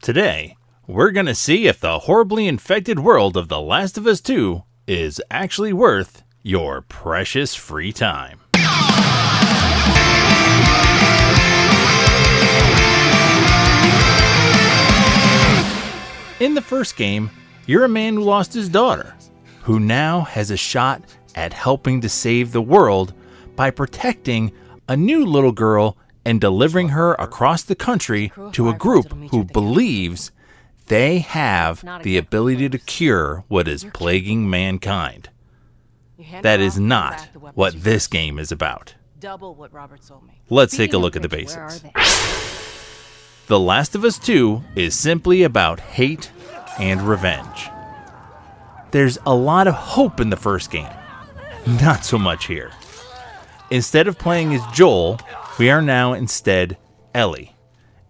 Today, we're gonna see if the horribly infected world of The Last of Us 2 is actually worth your precious free time. In the first game, you're a man who lost his daughter, who now has a shot at helping to save the world by protecting a new little girl and delivering her across the country to a group who believes they have the ability to cure what is plaguing mankind. That is not what this game is about. Let's take a look at the basics. The Last of Us 2 is simply about hate and revenge. There's a lot of hope in the first game. Not so much here. Instead of playing as Joel, we are now instead Ellie.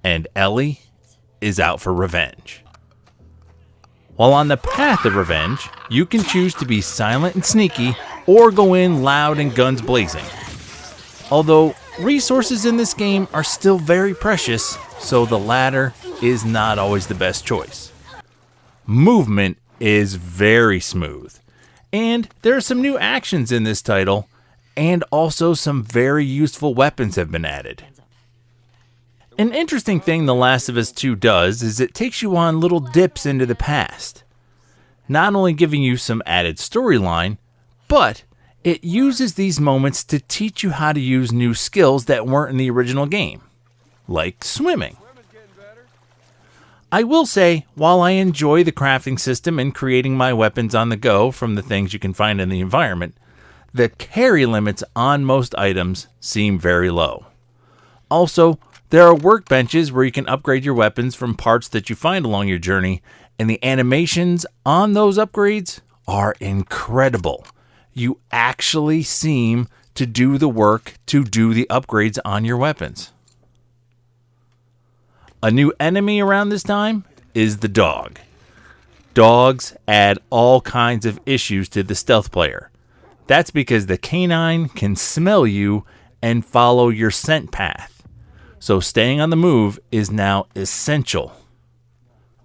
And Ellie is out for revenge. While on the path of revenge, you can choose to be silent and sneaky or go in loud and guns blazing. Although resources in this game are still very precious, so the latter is not always the best choice. Movement is very smooth, and there are some new actions in this title, and also some very useful weapons have been added. An interesting thing The Last of Us 2 does is it takes you on little dips into the past, not only giving you some added storyline, but it uses these moments to teach you how to use new skills that weren't in the original game, like swimming. I will say, while I enjoy the crafting system and creating my weapons on the go from the things you can find in the environment, the carry limits on most items seem very low. Also, there are workbenches where you can upgrade your weapons from parts that you find along your journey, and the animations on those upgrades are incredible. You actually seem to do the work to do the upgrades on your weapons. A new enemy around this time is the dog. Dogs add all kinds of issues to the stealth player. That's because the canine can smell you and follow your scent path. So staying on the move is now essential.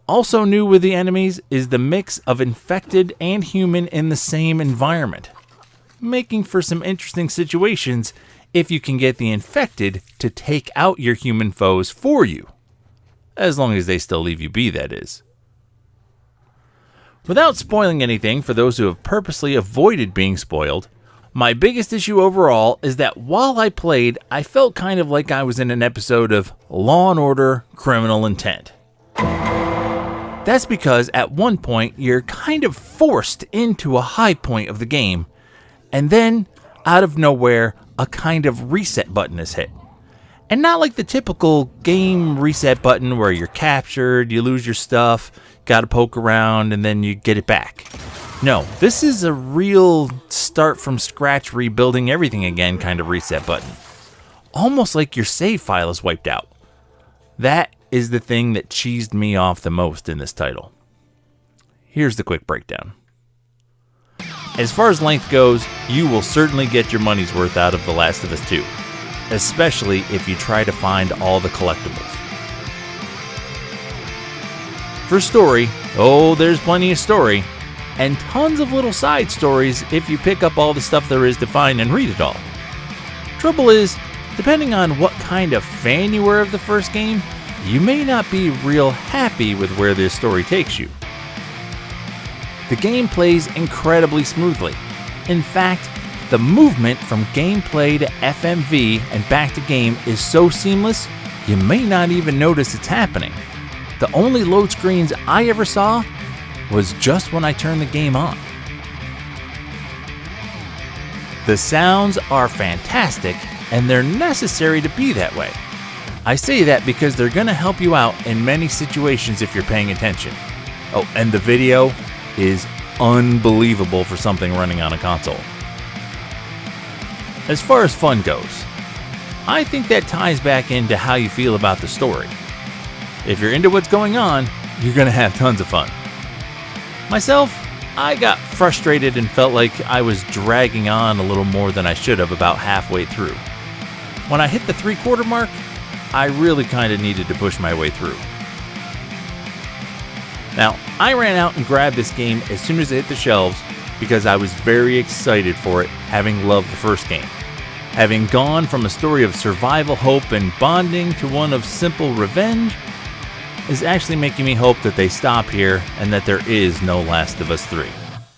Also new with the enemies is the mix of infected and human in the same environment, making for some interesting situations if you can get the infected to take out your human foes for you. As long as they still leave you be, that is. Without spoiling anything for those who have purposely avoided being spoiled, my biggest issue overall is that while I played, I felt kind of like I was in an episode of Law & Order: Criminal Intent. That's because at one point you're kind of forced into a high point of the game, and then, out of nowhere, a kind of reset button is hit. And not like the typical game reset button where you're captured, you lose your stuff, gotta poke around, and then you get it back. No, this is a real start from scratch, rebuilding everything again kind of reset button. Almost like your save file is wiped out. That is the thing that cheesed me off the most in this title. Here's the quick breakdown. As far as length goes, you will certainly get your money's worth out of The Last of Us 2. Especially if you try to find all the collectibles. For story, oh, there's plenty of story, and tons of little side stories if you pick up all the stuff there is to find and read it all. Trouble is, depending on what kind of fan you were of the first game, you may not be real happy with where this story takes you. The game plays incredibly smoothly. In fact, the movement from gameplay to FMV and back to game is so seamless, you may not even notice it's happening. The only load screens I ever saw was just when I turned the game on. The sounds are fantastic, and they're necessary to be that way. I say that because they're going to help you out in many situations if you're paying attention. Oh, and the video is unbelievable for something running on a console. As far as fun goes, I think that ties back into how you feel about the story. If you're into what's going on, you're going to have tons of fun. Myself, I got frustrated and felt like I was dragging on a little more than I should have about halfway through. When I hit the 3/4 mark, I really kind of needed to push my way through. Now, I ran out and grabbed this game as soon as it hit the shelves because I was very excited for it, having loved the first game. Having gone from a story of survival, hope, and bonding to one of simple revenge is actually making me hope that they stop here and that there is no Last of Us 3.